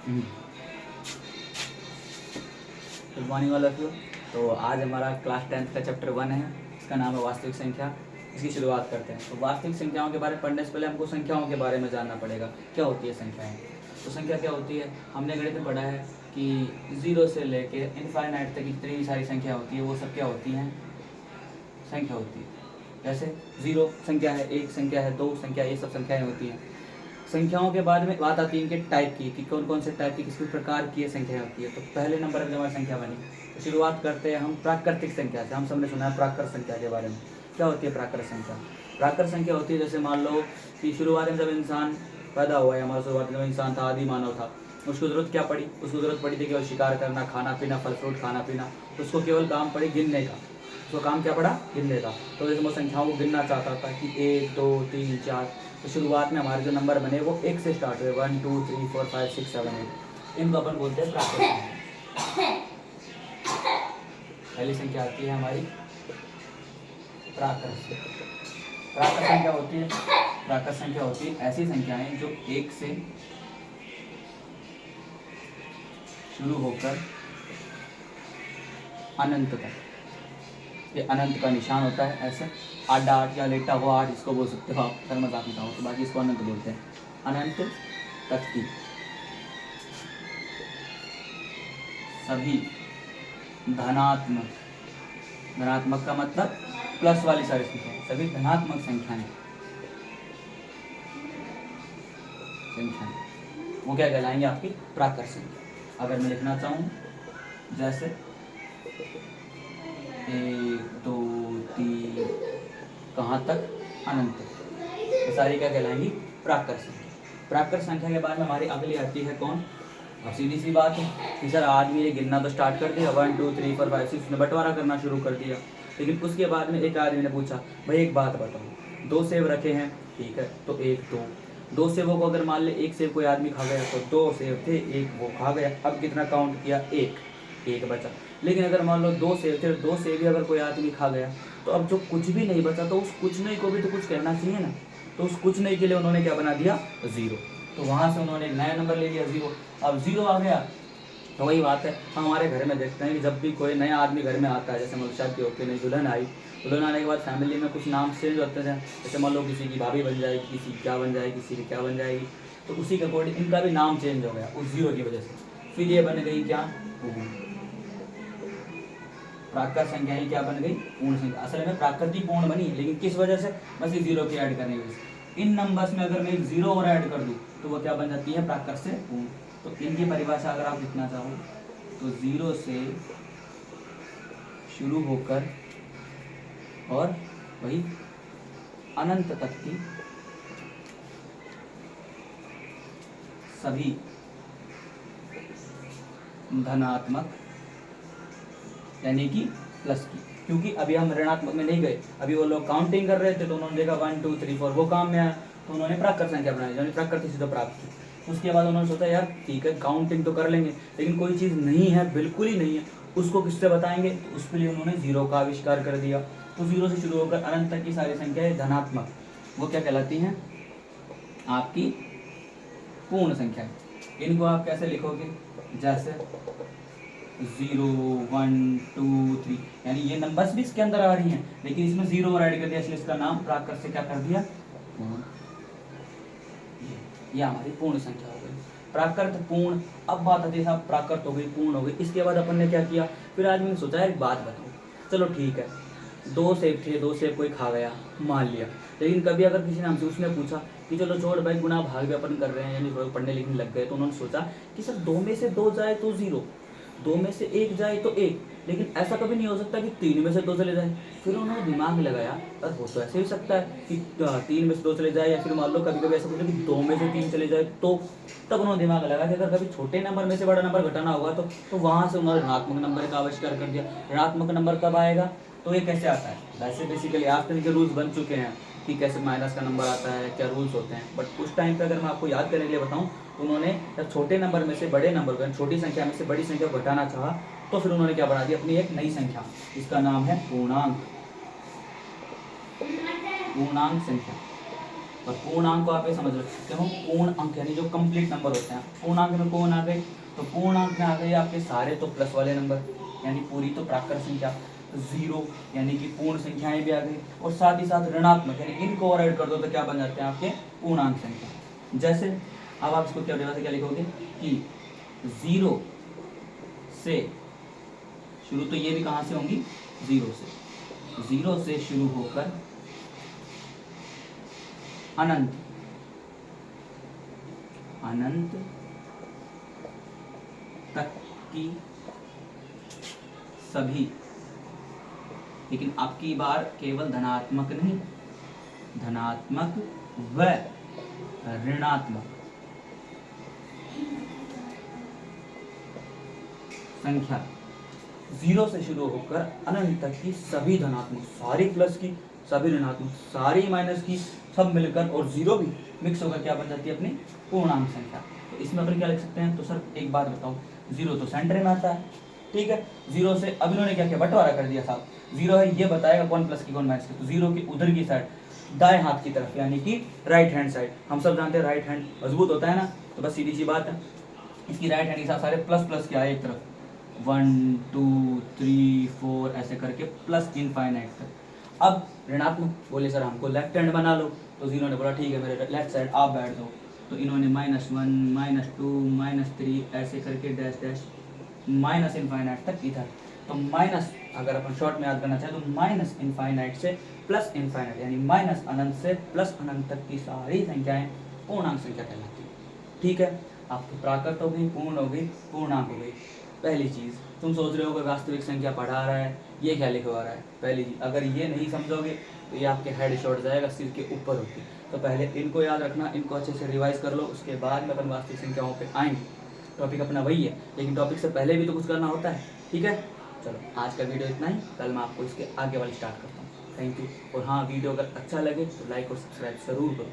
Good morning all of you. तो आज हमारा क्लास 10th का चैप्टर 1 है, इसका नाम है वास्तविक संख्या। इसकी शुरुआत करते हैं। तो वास्तविक संख्याओं के बारे में पढ़ने से पहले हमको संख्याओं के बारे में जानना पड़ेगा, क्या होती है संख्याएं। तो संख्या क्या होती है, हमने गणित में पढ़ा है कि 0 से लेके इनफाइनाइट तक जितनी भी सारी संख्या होती है वो सब क्या होती हैं, संख्या होती है। जैसे 0 संख्या है, 1 संख्या है, 2 संख्या, ये सब संख्याएं होती हैं। संख्याओं के बाद में बात आती है इनके टाइप की, कि कौन कौन से टाइप की, किस प्रकार की ये संख्या होती है। तो पहले नंबर पर हमारी संख्या बनी, तो शुरुआत करते हैं हम प्राकृतिक संख्या से। हम सबने सुना है प्राकृत संख्या के बारे में। क्या होती है प्राकृत संख्या? प्राकृत संख्या होती है, जैसे मान लो कि शुरुआत में जब इंसान पैदा हुआ है, हमारा शुरुआत में जब इंसान था, आदि मानव था, उसको ज़रूरत क्या पड़ी? उसको ज़रूरत पड़ी थी केवल शिकार करना, खाना पीना, फल फ्रूट खाना पीना। तो उसको केवल काम पड़ी गिनने का। उसको काम क्या पड़ा? गिनने का। तो जैसे वो संख्याओं को गिनना चाहता था कि 1 2 3 4, तो शुरुआत में हमारे जो नंबर बने वो 1 से स्टार्ट हुए, 1 2 3 4 5 6 7 8। इनको अपन बोलते हैं प्राकृत संख्या। पहली संख्या आती है हमारी प्राकृत। प्राकृत संख्या होती है, प्राकृत संख्या होती है ऐसी संख्याएं जो 1 से शुरू होकर अनंत तक, ये अनंत का निशान होता है, ऐसे आधा 8 या लेटा हुआ 8 इसको बोल सकते हो आप, अगर मजाक में हो तो। बाकी इसको अनंत बोलते हैं, अनंत तक की सभी धनात्मक, धनात्मक का मतलब प्लस वाली सारी संख्याएं, सभी धनात्मक संख्याएं वो क्या कहलाएंगे? आपकी प्राकृत संख्या। अगर मैं लिखना चाहूँ जैसे 1 2 3 कहाँ तक? अनंत तक, ये सारी क्या कहलाएंगी? प्राकृत संख्या। प्राकृत संख्या के बाद में हमारी अगली आती है कौन? अब सीधी सी बात है कि सर आदमी ये गिनना तो स्टार्ट कर दिया, 1 2 3 4 5 6 ने बंटवारा करना शुरू कर दिया। लेकिन उसके बाद में एक आदमी ने पूछा, भाई एक बात बताओ, 2 सेब रखे हैं, ठीक है, तो 1 2 सेबों को अगर मान ले एक सेब कोई आदमी खा गया तो 2 सेब थे, एक वो खा गया, अब कितना काउंट किया? एक बचा। लेकिन अगर मान लो 2 सेब थे, 2 सेब ही अगर कोई आदमी खा गया तो अब जो कुछ भी नहीं बचा, तो उस कुछ नहीं को भी तो कुछ कहना चाहिए ना। तो उस कुछ नहीं के लिए उन्होंने क्या बना दिया? 0। तो वहाँ से उन्होंने नया नंबर ले लिया 0। अब 0 आ गया तो वही बात है, हम हमारे घर में देखते हैं कि जब भी कोई नया आदमी घर में आता है, जैसे मान लो शादी होती है, नई दुल्हन आई, दुल्हन आने के बाद फैमिली में कुछ नाम चेंज होते हैं। जैसे मान लो किसी की भाभी बन जाएगी, किसी की क्या बन जाएगी, किसी की क्या बन जाएगी, तो उसी के अकॉर्डिंग इनका भी नाम चेंज हो गया उस 0 की वजह से। फिर ये बन गई क्या? प्राकृत संख्या ही क्या बन गई? पूर्ण संख्या। असल में प्राकृत ही पूर्ण बनी, लेकिन किस वजह से? बस ये 0 की ऐड करने की वजह से। इन नंबर्स में अगर मैं एक 0 और ऐड कर दूं तो वो क्या बन जाती है? प्राकृत से पूर्ण। तो इनकी परिभाषा अगर आप लिखना चाहो तो 0 से शुरू होकर और वही अनंत तक की सभी धनात्मक, यानी कि प्लस की, क्योंकि अभी हम ऋणात्मक में नहीं गए, अभी वो लोग काउंटिंग कर रहे थे तो उन्होंने देखा 1 2 3 4 वो काम में आया, तो उन्होंने प्राकृत संख्या बनाई, यानी प्राकृत से तो प्राप्त की। उसके बाद उन्होंने सोचा यार ठीक है काउंटिंग तो कर लेंगे, लेकिन कोई चीज़ नहीं है, बिल्कुल ही नहीं है, उसको किससे बताएंगे? तो उसके लिए उन्होंने 0 का आविष्कार कर दिया। तो 0 से शुरू होकर अनंत तक की सारी संख्याएं धनात्मक, वो क्या कहलाती हैं? आपकी पूर्ण संख्या। इनको आप कैसे लिखोगे? जैसे 0 1 2 3, यानी ये नंबर्स भी इसके अंदर आ रही हैं, लेकिन इसमें 0 और ऐड कर दिया, इसलिए इसका नाम प्राकृत से क्या कर दिया? ये हमारी पूर्ण संख्या हो गई, प्राकृत पूर्ण। अब बात आती है साहब प्राकृत हो गई, पूर्ण हो गई, इसके बाद अपन ने क्या किया? फिर आदमी ने सोचा एक बात बताओ, चलो ठीक है 2 सेब थे, 2 सेब कोई खा गया, मान लिया, लेकिन कभी अगर किसी ने हमसे उसने पूछा कि चलो छोड़ भाई गुना भाग भी अपन कर रहे हैं, यानी थोड़ा पढ़ने लिखने लग गए, तो उन्होंने सोचा कि सर 2 में से 2 जाए तो 0, 2 में से 1 जाए तो 1, लेकिन ऐसा कभी नहीं हो सकता कि 3 में से 2 चले जाए। फिर उन्होंने दिमाग लगाया, पर हो तो ऐसे ही सकता है कि 3 में से 2 चले जाए, या फिर मान लो कभी कभी ऐसा कुछ कि 2 में से 3 चले जाए, तो तब उन्होंने दिमाग लगाया कि अगर कभी छोटे नंबर में से बड़ा नंबर घटाना होगा तो वहाँ से उन्होंने ऋणात्मक नंबर का आविष्कार कर दिया। ऋणात्मक नंबर कब आएगा? तो ये कैसे आता है? वैसे बेसिकली आज तक के रूल्स बन चुके हैं कि कैसे माइनस का नंबर आता है, क्या रूल्स होते हैं, बट उस टाइम पे अगर मैं आपको याद करने के लिए बताऊं तो उन्होंने जब छोटे नंबर में से बड़े नंबर को, छोटी संख्या में से बड़ी संख्या को घटाना चाहा, तो फिर उन्होंने क्या बना दिया? अपनी एक नई संख्या, इसका नाम है पूर्णांक। पूर्णांक संख्या। और पूर्णांक को आप ये समझ सकते हो, पूर्ण अंक यानी जो कंप्लीट नंबर होते हैं। पूर्णांक में कौन आ गए, तो पूर्णांक में आ गए आपके सारे तो प्लस वाले नंबर यानी पूरी तो प्राकृत संख्या, जीरो यानी कि पूर्ण संख्याएं भी आ गई, और साथ ही साथ ऋणात्मक यानी इनको और ऐड कर दो तो क्या बन जाते हैं आपके पूर्णांक संख्या। जैसे अब आप इसको क्या क्या लिखोगे कि जीरो से शुरू, तो ये भी कहाँ से होंगी, जीरो से शुरू होकर अनंत तक की सभी, लेकिन अब की बार केवल धनात्मक नहीं, धनात्मक व ऋणात्मक संख्या, जीरो से शुरू होकर अनंत तक की सभी धनात्मक, सारी प्लस की, सभी ऋणात्मक, सारी माइनस की, सब मिलकर और जीरो भी मिक्स होकर क्या बन जाती है अपनी पूर्णांक संख्या। तो इसमें अपन क्या लिख सकते हैं, तो सर एक बात बताओ, जीरो तो सेंटर में आता है, ठीक है, जीरो से अब इन्होंने क्या किया, बंटवारा कर दिया साहब, जीरो है ये बताएगा कौन प्लस की कौन माइनस की, तो जीरो की उधर की साइड दाएं हाथ की तरफ यानी कि राइट हैंड साइड, हम सब जानते हैं राइट हैंड मजबूत होता है ना, तो बस सीधी सी बात है, इसकी राइट हैंड के साथ सारे प्लस प्लस के आए एक तरफ, 1 2 3 4 ऐसे करके प्लस इनफाइनाइट तक। अब ऋणात्मक बोले सर हमको लेफ्ट हैंड बना लो, तो जीरो ने बोला ठीक है मेरे लेफ्ट साइड आप बैठ दो, तो इन्होंने -1 -2 -3 ऐसे करके डैश डैश माइनस इनफाइनाइट तक इधर, तो माइनस अगर अपन शॉर्ट में याद करना चाहें तो माइनस इनफाइनाइट से प्लस इनफाइनाइट यानी माइनस अनंत से प्लस अनंत तक की सारी संख्याएं पूर्णांक संख्या कहलाती है, ठीक है। आपकी प्राकृत हो गई, पूर्ण हो गई, पूर्णांक हो गई। पहली चीज़ तुम सोच रहे हो कि वास्तविक संख्या पढ़ा रहा है, ये क्या लिखवा रहा है, पहली चीज़ अगर ये नहीं समझोगे तो ये आपके हेड शॉट जाएगा, सिर के ऊपर होती, तो पहले इनको याद रखना, इनको अच्छे से रिवाइज कर लो, उसके बाद में अपन वास्तविक संख्याओं पे आएंगे। टॉपिक अपना वही है, लेकिन टॉपिक से पहले भी तो कुछ करना होता है, ठीक है। चलो आज का वीडियो इतना ही, कल मैं आपको इसके आगे वाली स्टार्ट करता हूँ। Thank you. और हाँ, वीडियो अगर अच्छा लगे तो लाइक और सब्सक्राइब ज़रूर करो।